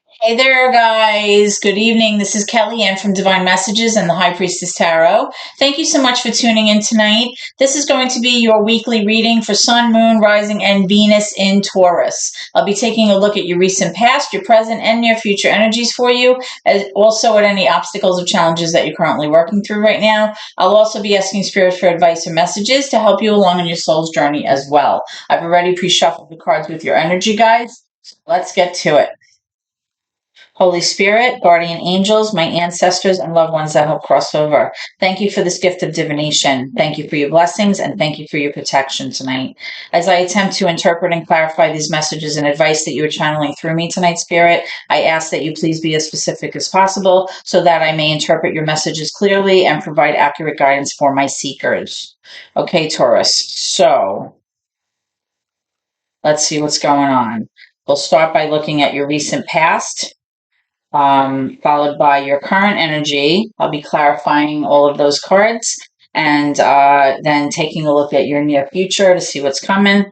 Hey there, guys. Good evening. This is Kelly Ann from Divine Messages and the High Priestess Tarot. Thank you so much for tuning in tonight. This is going to be your weekly reading for Sun, Moon, Rising, and Venus in Taurus. I'll be taking a look at your recent past, your present, and near future energies for you, as also at any obstacles or challenges that you're currently working through right now. I'll also be asking Spirit for advice or messages to help you along on your soul's journey as well. I've already pre-shuffled the cards with your energy, guys. Let's get to it. Holy Spirit, guardian angels, my ancestors, and loved ones that help cross over. Thank you for this gift of divination. Thank you for your blessings, and thank you for your protection tonight. As I attempt to interpret and clarify these messages and advice that you are channeling through me tonight, Spirit, I ask that you please be as specific as possible so that I may interpret your messages clearly and provide accurate guidance for my seekers. Okay, Taurus. So let's see what's going on. We'll start by looking at your recent past, followed by your current energy. I'll be clarifying all of those cards and then taking a look at your near future to see what's coming,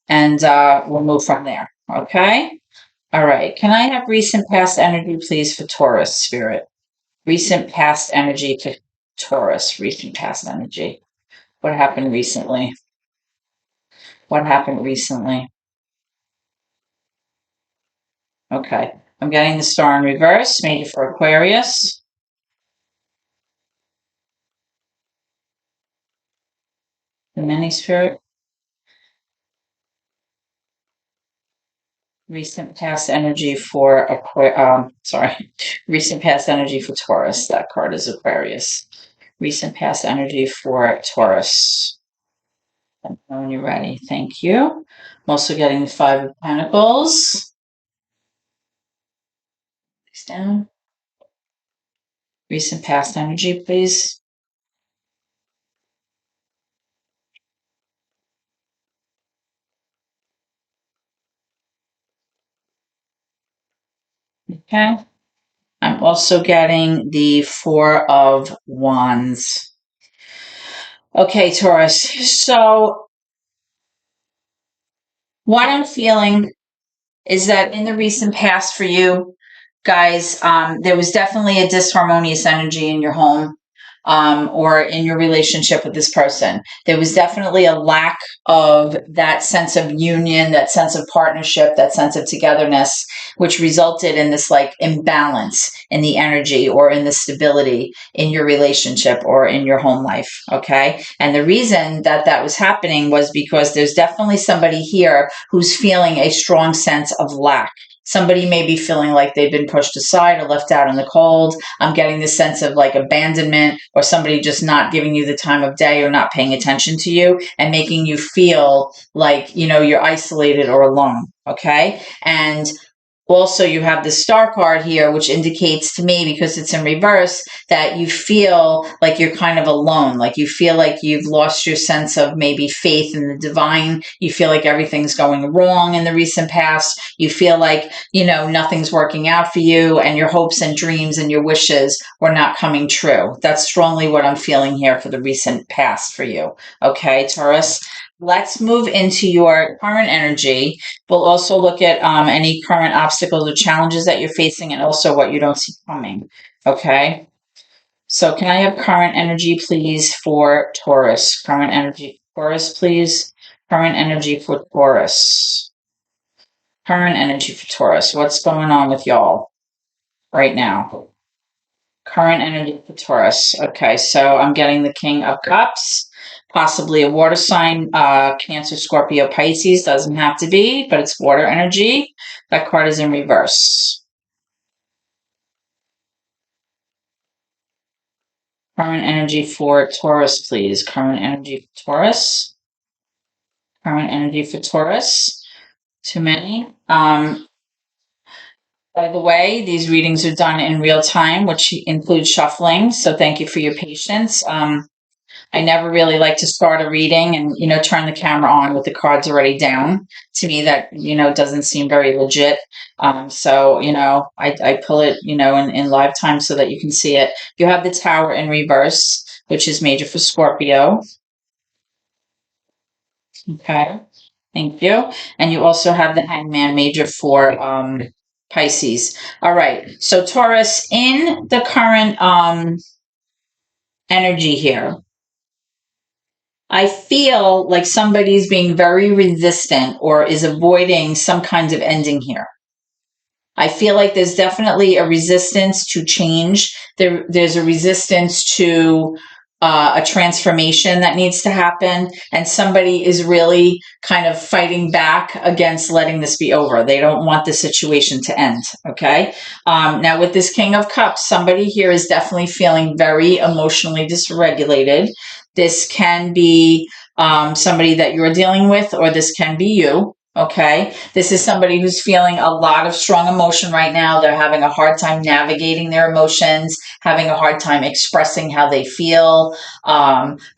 and we'll move from there. Okay? All right. Can I have recent past energy, please, for Taurus, Spirit? Recent past energy for Taurus. Recent past energy. What happened recently? What happened recently? Okay. I'm getting the star in reverse, maybe for Aquarius. The mini spirit. Recent past energy for recent past energy for Taurus. That card is Aquarius. Recent past energy for Taurus. When you're ready, thank you. I'm also getting the Five of Pentacles. Face down. Recent past energy, please. Okay. I'm also getting the Four of Wands. Okay, Taurus. So what I'm feeling is that in the recent past for you guys, there was definitely a disharmonious energy in your home, or in your relationship with this person. There was definitely a lack of that sense of union, that sense of partnership, that sense of togetherness, which resulted in this like imbalance in the energy or in the stability in your relationship or in your home life. Okay. And the reason that that was happening was because there's definitely somebody here who's feeling a strong sense of lack. Somebody may be feeling like they've been pushed aside or left out in the cold. I'm getting this sense of like abandonment, or somebody just not giving you the time of day or not paying attention to you and making you feel like, you're isolated or alone. Okay. And also, you have the star card here, which indicates to me, because it's in reverse, that you feel like you're kind of alone. Like you feel like you've lost your sense of maybe faith in the divine. You feel like everything's going wrong in the recent past. You feel like, nothing's working out for you, and your hopes and dreams and your wishes were not coming true. That's strongly what I'm feeling here for the recent past for you. Okay, Taurus? Let's move into your current energy. We'll also look at any current obstacles or challenges that you're facing, and also what you don't see coming. Okay. So can I have current energy, please, for Taurus? Current energy for Taurus, please. Current energy for Taurus. Current energy for Taurus. What's going on with y'all right now? Current energy for Taurus. Okay, so I'm getting the King of Cups, possibly a water sign, Cancer, Scorpio, Pisces. Doesn't have to be, but it's water energy. That card is in reverse. Current energy for Taurus, please. Current energy for Taurus. Current energy for Taurus. Too many. By the way, these readings are done in real time, which includes shuffling. So thank you for your patience. I never really like to start a reading and, turn the camera on with the cards already down. To me, that, doesn't seem very legit. So, I pull it, in live time so that you can see it. You have the Tower in reverse, which is major for Scorpio. Okay. Thank you. And you also have the Hangman, major for Pisces. All right. So Taurus, in the current energy here, I feel like somebody's being very resistant or is avoiding some kinds of ending here. I feel like there's definitely a resistance to change. There's a resistance to a transformation that needs to happen. And somebody is really kind of fighting back against letting this be over. They don't want the situation to end. Okay. Now, with this King of Cups, somebody here is definitely feeling very emotionally dysregulated. This can be somebody that you're dealing with, or this can be you. Okay. This is somebody who's feeling a lot of strong emotion right now. They're having a hard time navigating their emotions, having a hard time expressing how they feel.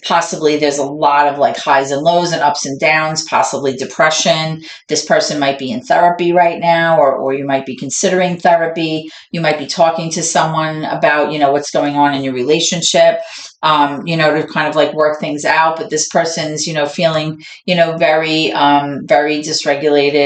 Possibly there's a lot of like highs and lows and ups and downs, possibly depression. This person might be in therapy right now, or you might be considering therapy. You might be talking to someone about, what's going on in your relationship, to kind of like work things out. But this person's, feeling, very, very dysregulated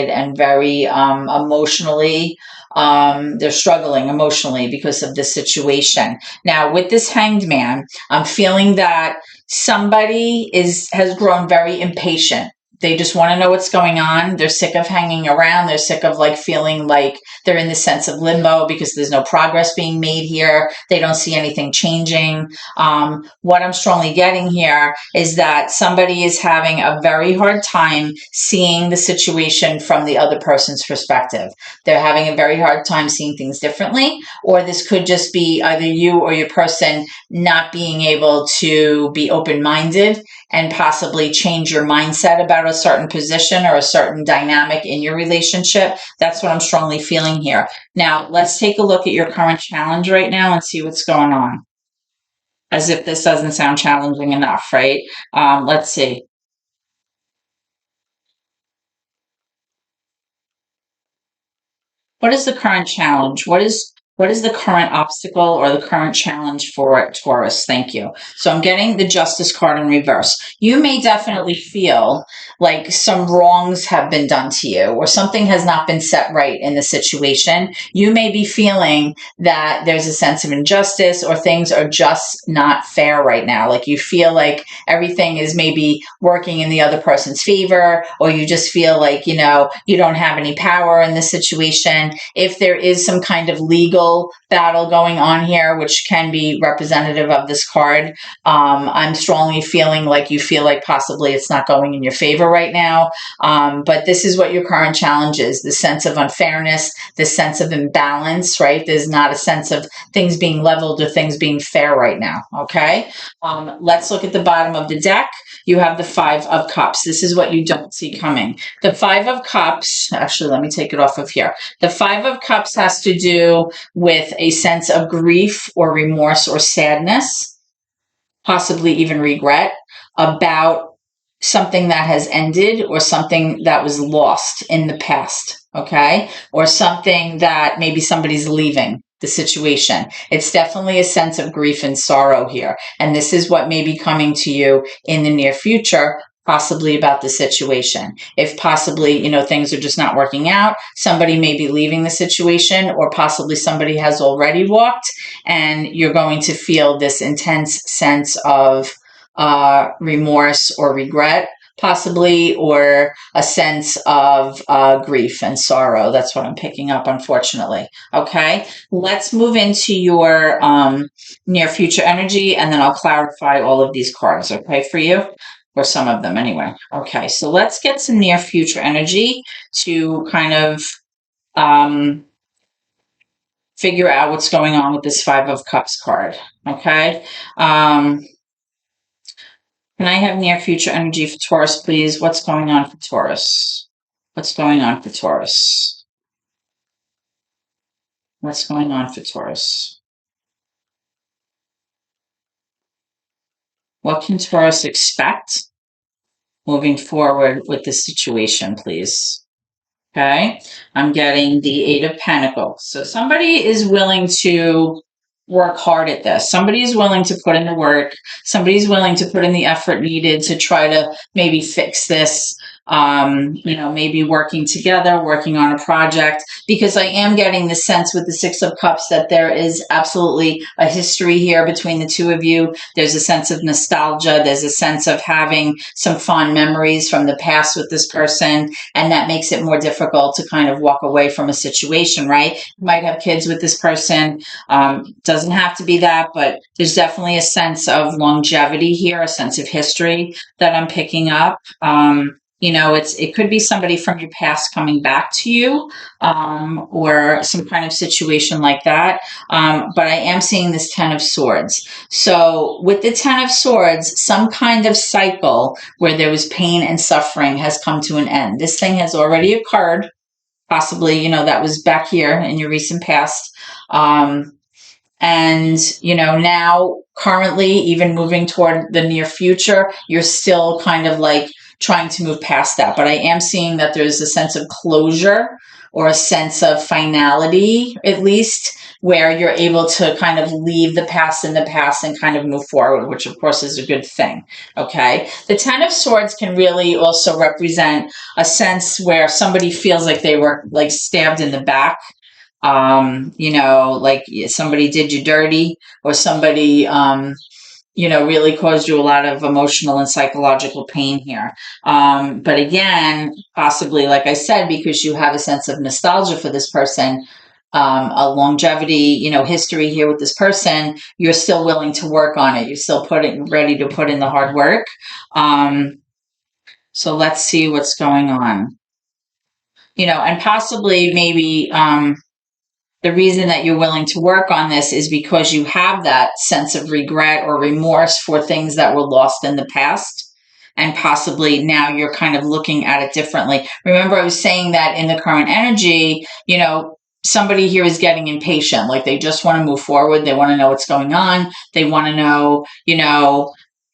and very emotionally. They're struggling emotionally because of this situation. Now, with this Hanged Man, I'm feeling that somebody has grown very impatient. They just want to know what's going on. They're sick of hanging around. They're sick of like feeling like they're in this sense of limbo because there's no progress being made here. They don't see anything changing. What I'm strongly getting here is that somebody is having a very hard time seeing the situation from the other person's perspective. They're having a very hard time seeing things differently, or this could just be either you or your person not being able to be open-minded and possibly change your mindset about a certain position or a certain dynamic in your relationship. That's what I'm strongly feeling here. Now, let's take a look at your current challenge right now and see what's going on. As if this doesn't sound challenging enough, right? Let's see. What is the current challenge? What is the current obstacle or the current challenge for Taurus? Thank you. So I'm getting the Justice card in reverse. You may definitely feel like some wrongs have been done to you or something has not been set right in the situation. You may be feeling that there's a sense of injustice or things are just not fair right now. Like you feel like everything is maybe working in the other person's favor, or you just feel like, you don't have any power in the situation. If there is some kind of legal battle going on here, which can be representative of this card, I'm strongly feeling like you feel like possibly it's not going in your favor right now. But this is what your current challenge is: the sense of unfairness, the sense of imbalance, right? There's not a sense of things being leveled or things being fair right now. Okay. Let's look at the bottom of the deck. You have the Five of Cups. This is what you don't see coming. The Five of Cups, actually, let me take it off of here. The Five of Cups has to do with a sense of grief or remorse or sadness, possibly even regret about something that has ended or something that was lost in the past, okay? Or something that maybe somebody's leaving the situation. It's definitely a sense of grief and sorrow here. And this is what may be coming to you in the near future, possibly about the situation. If possibly, things are just not working out, somebody may be leaving the situation, or possibly somebody has already walked, and you're going to feel this intense sense of remorse or regret, possibly, or a sense of grief and sorrow. That's what I'm picking up, unfortunately. Okay, let's move into your near future energy, and then I'll clarify all of these cards, okay, for you, or some of them anyway. Okay, so let's get some near future energy to kind of figure out what's going on with this Five of Cups card. Okay. Can I have near future energy for Taurus, please? What's going on for Taurus? What's going on for Taurus? What's going on for Taurus? What can Taurus expect moving forward with this situation, please? Okay. I'm getting the Eight of Pentacles. So somebody is willing to work hard at this. Somebody is willing to put in the work. Somebody's willing to put in the effort needed to try to maybe fix this maybe working together, working on a project, because I am getting the sense with the Six of Cups that there is absolutely a history here between the two of you. There's a sense of nostalgia. There's a sense of having some fond memories from the past with this person, and that makes it more difficult to kind of walk away from a situation, right? You might have kids with this person. Doesn't have to be that, but there's definitely a sense of longevity here, a sense of history that I'm picking up. It could be somebody from your past coming back to you, or some kind of situation like that. But I am seeing this Ten of Swords. So with the Ten of Swords, some kind of cycle where there was pain and suffering has come to an end. This thing has already occurred. Possibly, that was back here in your recent past. And, now currently, even moving toward the near future, you're still kind of like trying to move past that. But I am seeing that there's a sense of closure or a sense of finality, at least, where you're able to kind of leave the past in the past and kind of move forward, which of course is a good thing. Okay. The Ten of Swords can really also represent a sense where somebody feels like they were like stabbed in the back. Like somebody did you dirty, or somebody, really caused you a lot of emotional and psychological pain here. But again, possibly, like I said, because you have a sense of nostalgia for this person, a longevity, history here with this person, you're still willing to work on it. You're still ready to put in the hard work. So let's see what's going on. And possibly maybe, the reason that you're willing to work on this is because you have that sense of regret or remorse for things that were lost in the past. And possibly now you're kind of looking at it differently. Remember, I was saying that in the current energy, somebody here is getting impatient. Like they just want to move forward. They want to know what's going on. They want to know,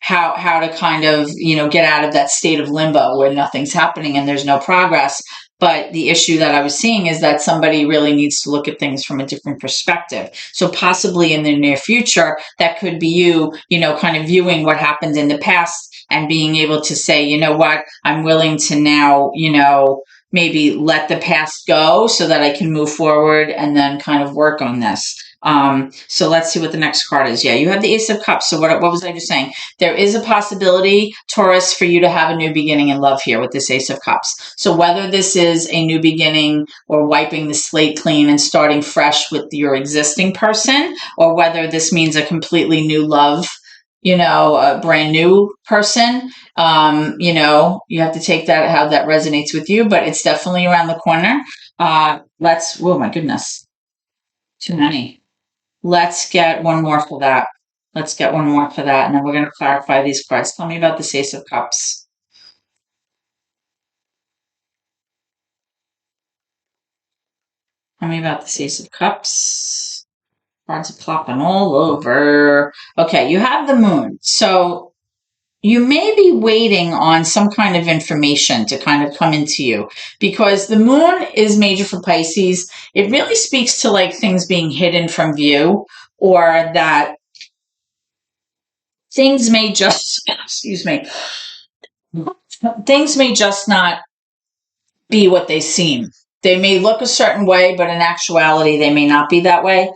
how to kind of, get out of that state of limbo where nothing's happening and there's no progress. But the issue that I was seeing is that somebody really needs to look at things from a different perspective. So possibly in the near future, that could be you, kind of viewing what happened in the past and being able to say, you know what, I'm willing to now, maybe let the past go so that I can move forward and then kind of work on this. So let's see what the next card is. Yeah, you have the Ace of Cups. So what was I just saying? There is a possibility, Taurus, for you to have a new beginning in love here with this Ace of Cups. So whether this is a new beginning or wiping the slate clean and starting fresh with your existing person, or whether this means a completely new love, a brand new person, you have to take that, how that resonates with you, but it's definitely around the corner. Oh my goodness, too many. Let's get one more for that. And then we're going to clarify these cards. Tell me about the Ace of Cups. Tell me about the Ace of Cups. Cards are plopping all over. Okay, you have the Moon. So you may be waiting on some kind of information to kind of come into you, because the Moon is major for Pisces. It really speaks to like things being hidden from view, or that things may just, excuse me, things may just not be what they seem. They may look a certain way, but in actuality, they may not be that way.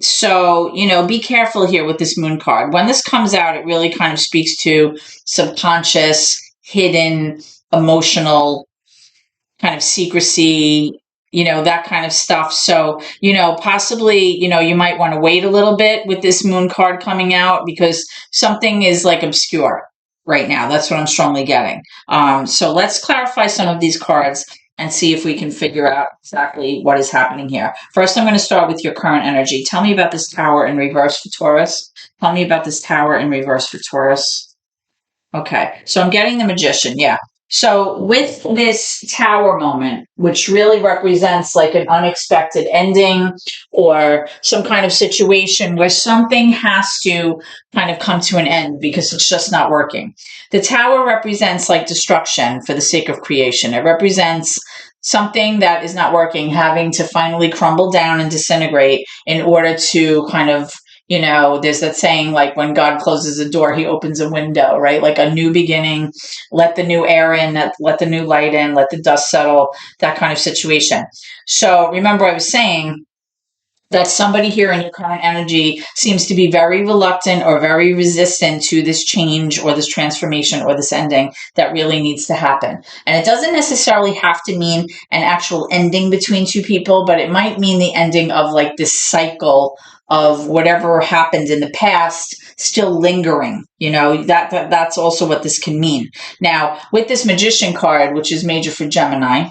So, be careful here with this Moon card. When this comes out, it really kind of speaks to subconscious, hidden, emotional kind of secrecy, that kind of stuff. So, possibly, you might want to wait a little bit with this Moon card coming out, because something is like obscure right now. That's what I'm strongly getting. So let's clarify some of these cards and see if we can figure out exactly what is happening here. First, I'm going to start with your current energy. Tell me about this Tower in reverse for Taurus. Tell me about this Tower in reverse for Taurus. Okay, so I'm getting the Magician, yeah. So with this Tower moment, which really represents like an unexpected ending or some kind of situation where something has to kind of come to an end because it's just not working. The Tower represents like destruction for the sake of creation. It represents something that is not working, having to finally crumble down and disintegrate in order to kind of, There's that saying, like, when God closes a door, he opens a window, right? Like a new beginning, let the new air in, let the new light in, let the dust settle, that kind of situation. So remember, I was saying that somebody here in your current energy seems to be very reluctant or very resistant to this change or this transformation or this ending that really needs to happen. And it doesn't necessarily have to mean an actual ending between two people, but it might mean the ending of like this cycle of whatever happened in the past still lingering. That's also what this can mean. Now, with this Magician card, which is major for Gemini,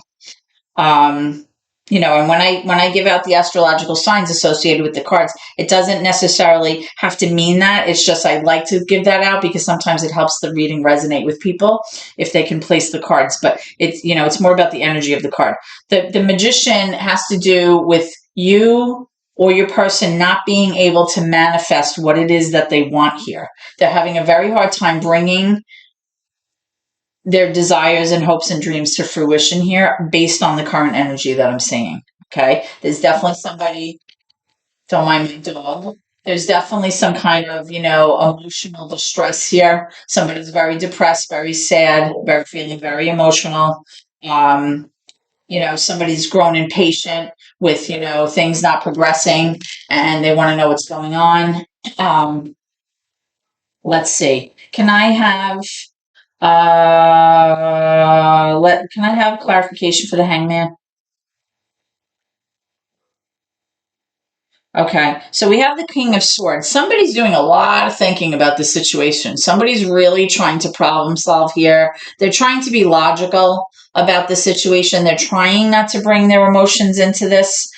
um, and when I give out the astrological signs associated with the cards, it doesn't necessarily have to mean that. It's just I like to give that out because sometimes it helps the reading resonate with people if they can place the cards. But it's more about the energy of the card. The Magician has to do with you or your person not being able to manifest what it is that they want here. They're having a very hard time bringing their desires and hopes and dreams to fruition here based on the current energy that I'm seeing. Okay. There's definitely somebody, don't mind my dog. There's definitely some kind of, emotional distress here. Somebody's very depressed, very sad, very feeling very emotional. Um, somebody's grown impatient with, things not progressing and they want to know what's going on. Um, let's see. Can I have clarification for the hangman? Okay, so we have the King of Swords. Somebody's doing a lot of thinking about the situation. Somebody's really trying to problem solve here. They're trying to be logical about the situation. They're trying not to bring their emotions into this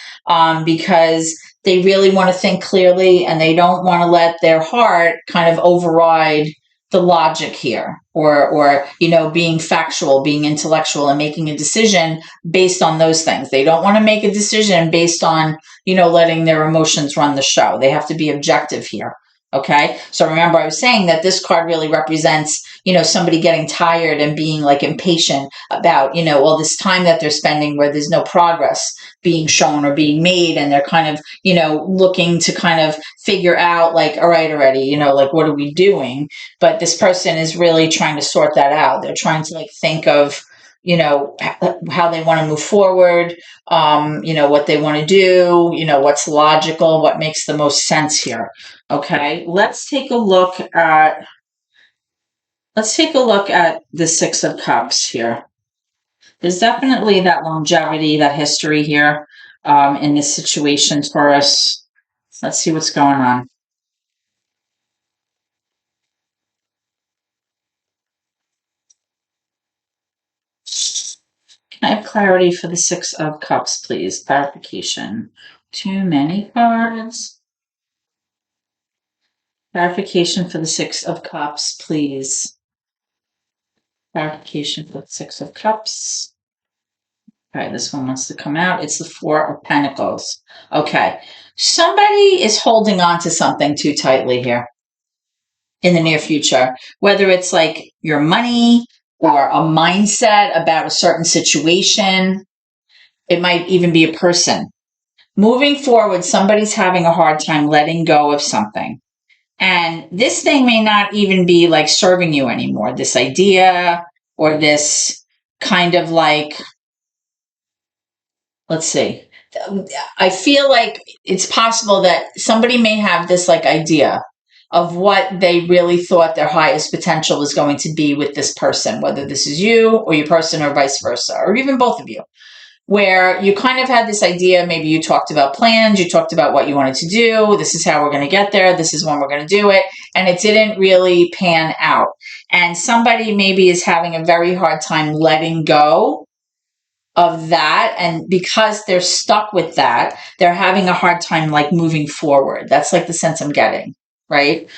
because they really want to think clearly and they don't want to let their heart kind of override the logic here or being factual, being intellectual and making a decision based on those things. They don't want to make a decision based on letting their emotions run the show. They have to be objective here. Okay. So remember, I was saying that this card really represents, somebody getting tired and being like impatient about, all this time that they're spending where there's no progress being shown or being made. And they're kind of, looking to kind of figure out like, all right, already, like, what are we doing? But this person is really trying to sort that out. They're trying to like think of, how they want to move forward, what they want to do, what's logical, what makes the most sense here. Okay, let's take a look at the Six of Cups here. There's definitely that longevity, that history here in this situation, Taurus. Let's see what's going on. Can I have clarity for the Six of Cups, please? Clarification. Too many cards. Clarification for the Six of Cups, please. Clarification for the Six of Cups. All right, this one wants to come out. It's the Four of Pentacles. Okay. Somebody is holding on to something too tightly here in the near future, whether it's like your money or a mindset about a certain situation. It might even be a person. Moving forward, somebody's having a hard time letting go of something. And this thing may not even be like serving you anymore, this idea or this kind of like, let's see. I feel like it's possible that somebody may have this like idea of what they really thought their highest potential is going to be with this person, whether this is you or your person or vice versa, or even both of you, where you kind of had this idea. Maybe you talked about plans, you talked about what you wanted to do. This is how we're going to get there. This is when we're going to do it. And it didn't really pan out. And somebody maybe is having a very hard time letting go of that. And because they're stuck with that, they're having a hard time like moving forward. That's like the sense I'm getting, right?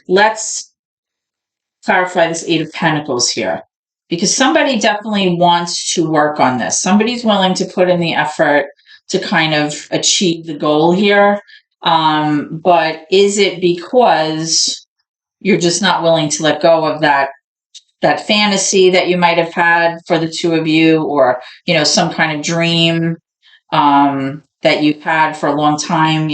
Let's clarify this Eight of Pentacles here, because somebody definitely wants to work on this. Somebody's willing to put in the effort to kind of achieve the goal here. But is it because you're just not willing to let go of that fantasy that you might have had for the two of you, or some kind of dream? that you've had for a long time,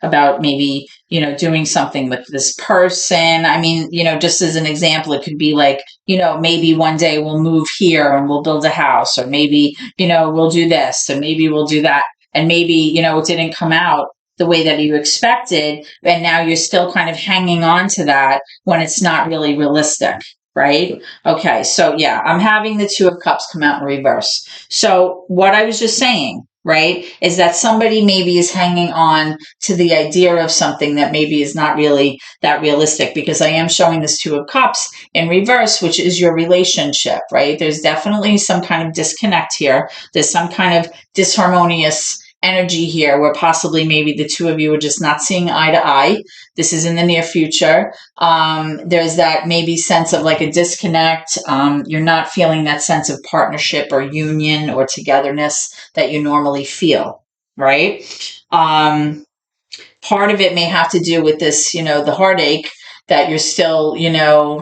about maybe, doing something with this person. I mean, just as an example, it could be like, maybe one day we'll move here and we'll build a house, or maybe, we'll do this, and maybe we'll do that. And maybe, it didn't come out the way that you expected. And now you're still kind of hanging on to that when it's not really realistic. Right? Okay. So yeah, I'm having the Two of Cups come out in reverse. So what I was just saying, right, is that somebody maybe is hanging on to the idea of something that maybe is not really that realistic, because I am showing this Two of Cups in reverse, which is your relationship, right? There's definitely some kind of disconnect here. There's some kind of disharmonious energy here where possibly maybe the two of you are just not seeing eye to eye. This is in the near future. There's that maybe sense of like a disconnect. You're not feeling that sense of partnership or union or togetherness that you normally feel, right? Part of it may have to do with this, the heartache that you're still,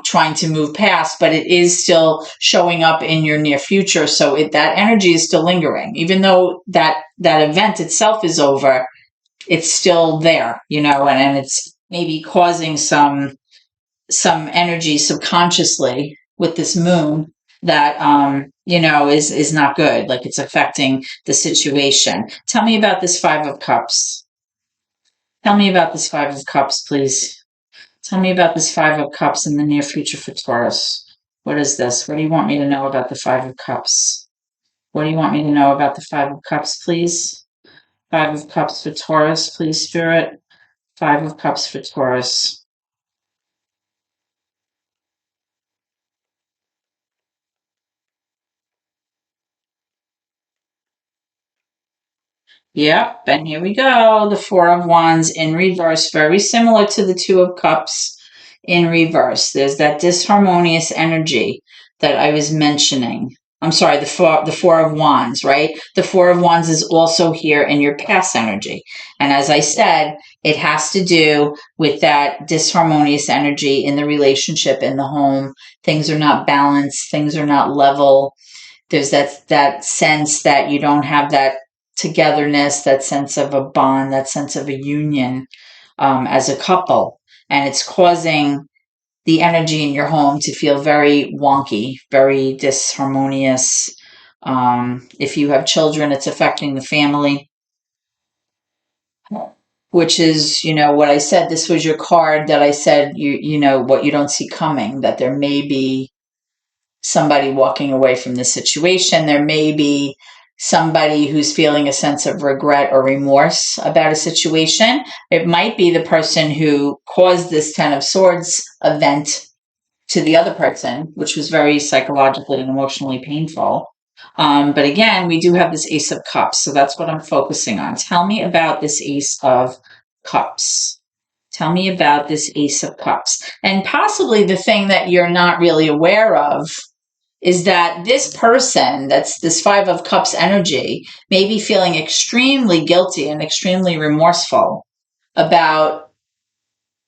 trying to move past, but it is still showing up in your near future. So that energy is still lingering, even though that event itself is over. It's still there, and it's maybe causing some energy subconsciously with this moon that is not good. Like, it's affecting the situation. Tell me about this Five of Cups. Tell me about this Five of Cups, please. Tell me about this Five of Cups in the near future for Taurus. What is this? What do you want me to know about the Five of Cups? What do you want me to know about the Five of Cups, please? Five of Cups for Taurus, please, Spirit. Five of Cups for Taurus. Yep, and here we go. The Four of Wands in reverse, very similar to the Two of Cups in reverse. There's that disharmonious energy that I was mentioning. I'm sorry, the Four of Wands, right? The Four of Wands is also here in your past energy. And as I said, it has to do with that disharmonious energy in the relationship, in the home. Things are not balanced. Things are not level. There's that sense that you don't have that togetherness, that sense of a bond, that sense of a union as a couple. And it's causing the energy in your home to feel very wonky, very disharmonious. If you have children, it's affecting the family, which is, what I said. This was your card that I said, what you don't see coming, that there may be somebody walking away from the situation. There may be somebody who's feeling a sense of regret or remorse about a situation. It might be the person who caused this Ten of Swords event to the other person, which was very psychologically and emotionally painful. But again, we do have this Ace of Cups, so that's what I'm focusing on. Tell me about this Ace of Cups. Tell me about this Ace of Cups. And possibly the thing that you're not really aware of is that this person, that's this Five of Cups energy, may be feeling extremely guilty and extremely remorseful about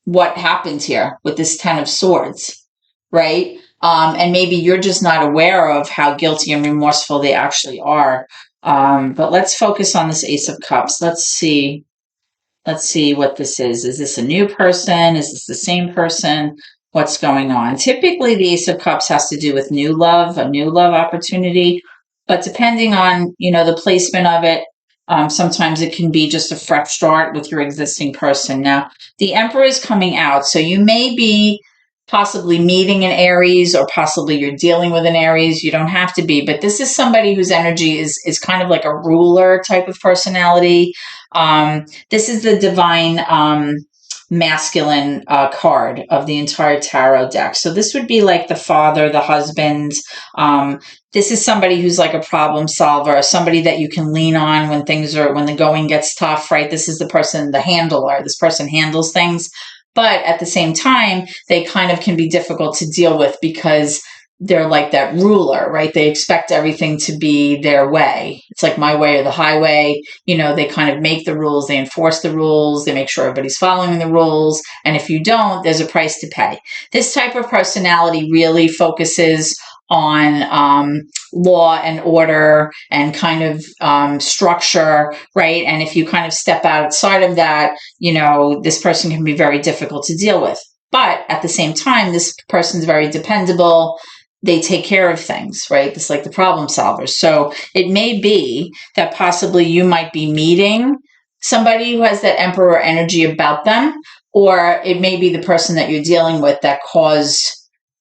what happened here with this Ten of Swords, right? And maybe you're just not aware of how guilty and remorseful they actually are. But let's focus on this Ace of Cups. Let's see what this is. Is this a new person? Is this the same person? What's going on? Typically, the Ace of Cups has to do with new love, a new love opportunity. But depending on, the placement of it, sometimes it can be just a fresh start with your existing person. Now, the Emperor is coming out, so you may be possibly meeting an Aries, or possibly you're dealing with an Aries. You don't have to be, but this is somebody whose energy is kind of like a ruler type of personality. This is the divine masculine card of the entire tarot deck. So this would be like the father, the husband. This is somebody who's like a problem solver, somebody that you can lean on when the going gets tough, right? This is the person, the handler. This person handles things. But at the same time, they kind of can be difficult to deal with because they're like that ruler, right? They expect everything to be their way. It's like my way or the highway. They kind of make the rules, they enforce the rules, they make sure everybody's following the rules. And if you don't, there's a price to pay. This type of personality really focuses on law and order and kind of structure, right? And if you kind of step outside of that, this person can be very difficult to deal with. But at the same time, this person's very dependable. They take care of things, right? It's like the problem solvers. So it may be that possibly you might be meeting somebody who has that emperor energy about them, or it may be the person that you're dealing with that caused,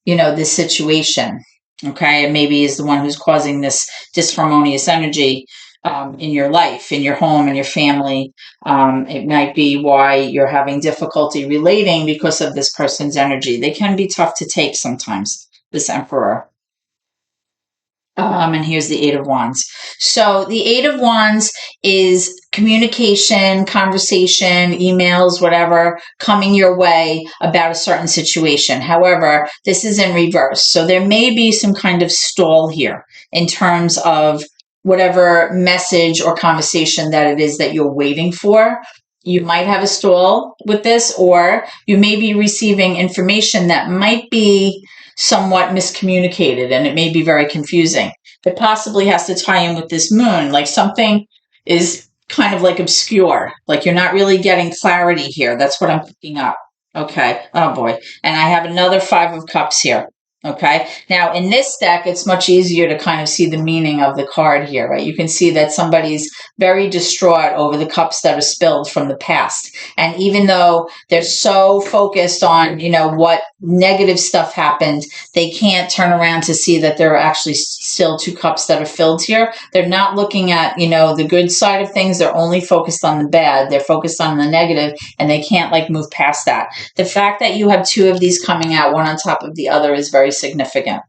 this situation. Okay. And maybe is the one who's causing this disharmonious energy in your life, in your home, in your family. It might be why you're having difficulty relating because of this person's energy. They can be tough to take sometimes, this emperor. And here's the Eight of Wands. So the Eight of Wands is communication, conversation, emails, whatever, coming your way about a certain situation. However, this is in reverse. So there may be some kind of stall here in terms of whatever message or conversation that it is that you're waiting for. You might have a stall with this, or you may be receiving information that might be somewhat miscommunicated, and it may be very confusing. It possibly has to tie in with this moon, like something is kind of like obscure, like you're not really getting clarity here. That's what I'm picking up. Okay. Oh boy. And I have another Five of Cups here. Okay. Now in this deck, it's much easier to kind of see the meaning of the card here, right? You can see that somebody's very distraught over the cups that are spilled from the past. And even though they're so focused on, what negative stuff happened, they can't turn around to see that there are actually still two cups that are filled here. They're not looking at, the good side of things. They're only focused on the bad. They're focused on the negative, and they can't move past that. The fact that you have two of these coming out, one on top of the other, is very significant.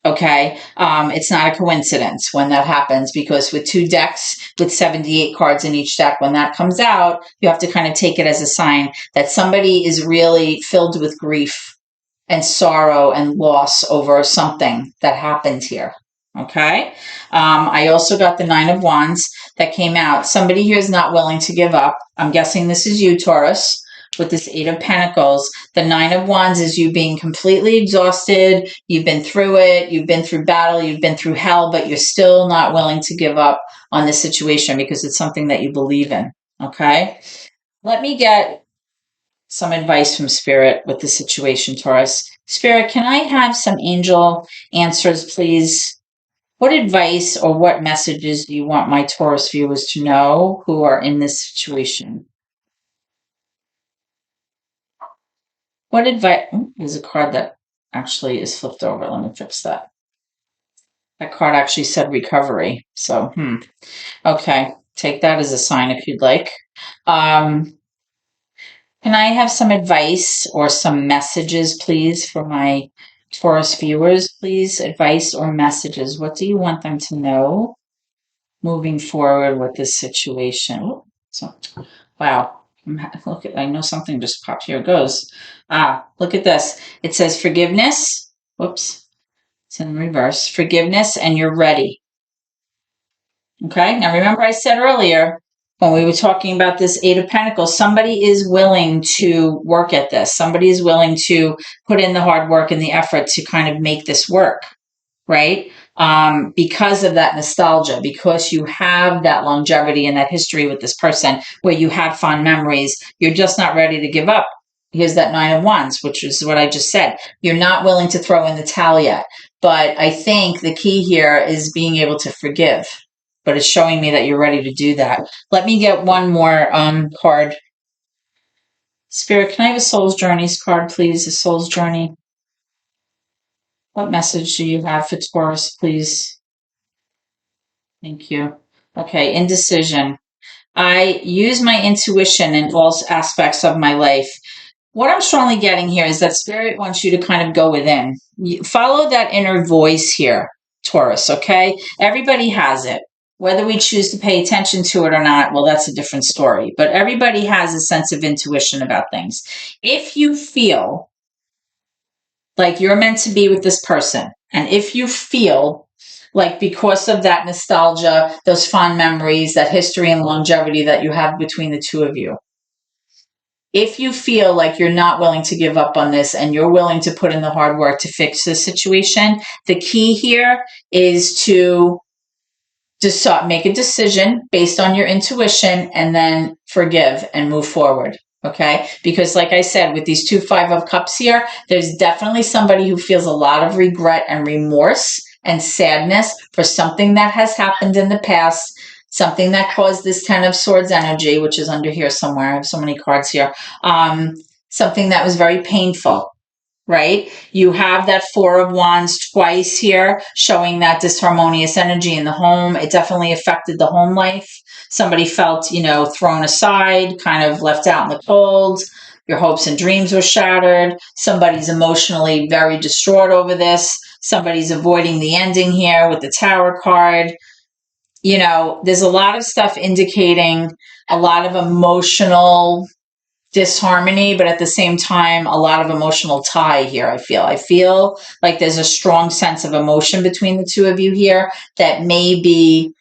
Okay. It's not a coincidence when that happens, because with two decks with 78 cards in each deck, when that comes out, you have to kind of take it as a sign that somebody is really filled with grief and sorrow and loss over something that happened here. Okay. I also got the Nine of Wands that came out. Somebody here is not willing to give up. I'm guessing this is you, Taurus, with this Eight of Pentacles. The Nine of Wands is you being completely exhausted. You've been through it. You've been through battle. You've been through hell, but you're still not willing to give up on this situation because it's something that you believe in. Okay. Let me get some advice from Spirit with the situation, Taurus. Spirit, can I have some angel answers, please? What advice or what messages do you want my Taurus viewers to know who are in this situation? What advice? There's a card that actually is flipped over. Let me fix that. That card actually said recovery. So, okay. Take that as a sign if you'd like. Can I have some advice or some messages, please, for my Taurus viewers, please? Advice or messages. What do you want them to know moving forward with this situation? So, wow. Look at, I know something just popped. Here it goes. Look at this. It says forgiveness. Whoops. It's in reverse. Forgiveness, and you're ready. Okay. Now remember I said earlier when we were talking about this Eight of Pentacles, somebody is willing to work at this. Somebody is willing to put in the hard work and the effort to kind of make this work. Right? Because of that nostalgia, because you have that longevity and that history with this person where you have fond memories, you're just not ready to give up. Here's that Nine of Wands, which is what I just said. You're not willing to throw in the towel yet. But I think the key here is being able to forgive. But it's showing me that you're ready to do that. Let me get one more card. Spirit, can I have a Soul's Journeys card, please? A Soul's Journey. What message do you have for Taurus, please? Thank you. Okay, indecision. I use my intuition in all aspects of my life. What I'm strongly getting here is that Spirit wants you to kind of go within. Follow that inner voice here, Taurus, okay? Everybody has it. Whether we choose to pay attention to it or not, well, that's a different story. But everybody has a sense of intuition about things. If you feel like you're meant to be with this person, and if you feel like because of that nostalgia, those fond memories, that history and longevity that you have between the two of you, if you feel like you're not willing to give up on this and you're willing to put in the hard work to fix this situation, the key here is to decide, make a decision based on your intuition, and then forgive and move forward. Okay. Because like I said, with these 2 5 of Cups here, there's definitely somebody who feels a lot of regret and remorse and sadness for something that has happened in the past, something that caused this 10 of Swords energy, which is under here somewhere. I have so many cards here. Something that was very painful. Right? You have that 4 of Wands twice here, showing that disharmonious energy in the home. It definitely affected the home life. Somebody felt, thrown aside, kind of left out in the cold. Your hopes and dreams were shattered. Somebody's emotionally very distraught over this. Somebody's avoiding the ending here with the Tower card. There's a lot of stuff indicating a lot of emotional disharmony, but at the same time, a lot of emotional tie here. I feel like there's a strong sense of emotion between the two of you here that may be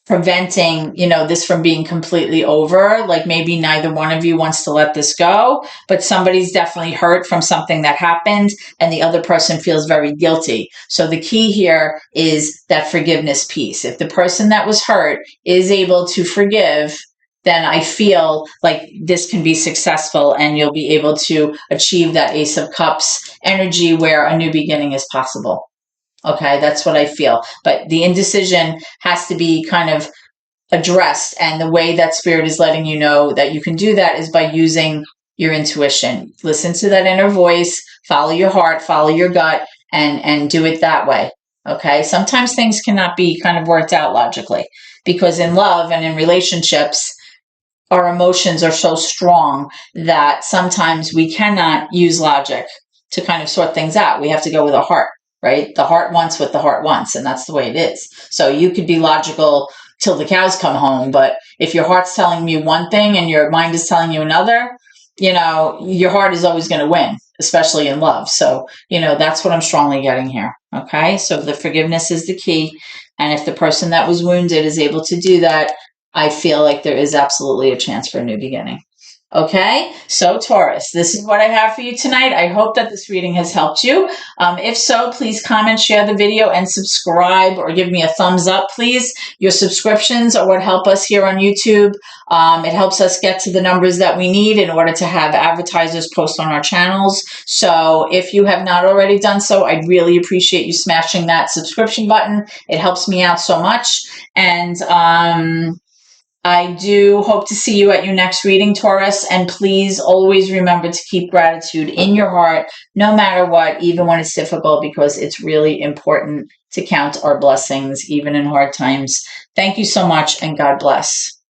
preventing, this from being completely over. Like maybe neither one of you wants to let this go, but somebody's definitely hurt from something that happened and the other person feels very guilty. So the key here is that forgiveness piece. If the person that was hurt is able to forgive, then I feel like this can be successful and you'll be able to achieve that Ace of Cups energy where a new beginning is possible. Okay, that's what I feel. But the indecision has to be kind of addressed. And the way that Spirit is letting you know that you can do that is by using your intuition. Listen to that inner voice, follow your heart, follow your gut, and do it that way. Okay, sometimes things cannot be kind of worked out logically because in love and in relationships, our emotions are so strong that sometimes we cannot use logic to kind of sort things out. We have to go with our heart, right? The heart wants what the heart wants, and that's the way it is. So you could be logical till the cows come home, but if your heart's telling you one thing and your mind is telling you another, your heart is always going to win, especially in love. So, that's what I'm strongly getting here. Okay. So the forgiveness is the key. And if the person that was wounded is able to do that, I feel like there is absolutely a chance for a new beginning. Okay, so Taurus, this is what I have for you tonight. I hope that this reading has helped you. If so, please comment, share the video, and subscribe or give me a thumbs up, please. Your subscriptions are what help us here on YouTube. It helps us get to the numbers that we need in order to have advertisers post on our channels. So if you have not already done so, I'd really appreciate you smashing that subscription button. It helps me out so much. And I do hope to see you at your next reading, Taurus, and please always remember to keep gratitude in your heart, no matter what, even when it's difficult, because it's really important to count our blessings, even in hard times. Thank you so much, and God bless.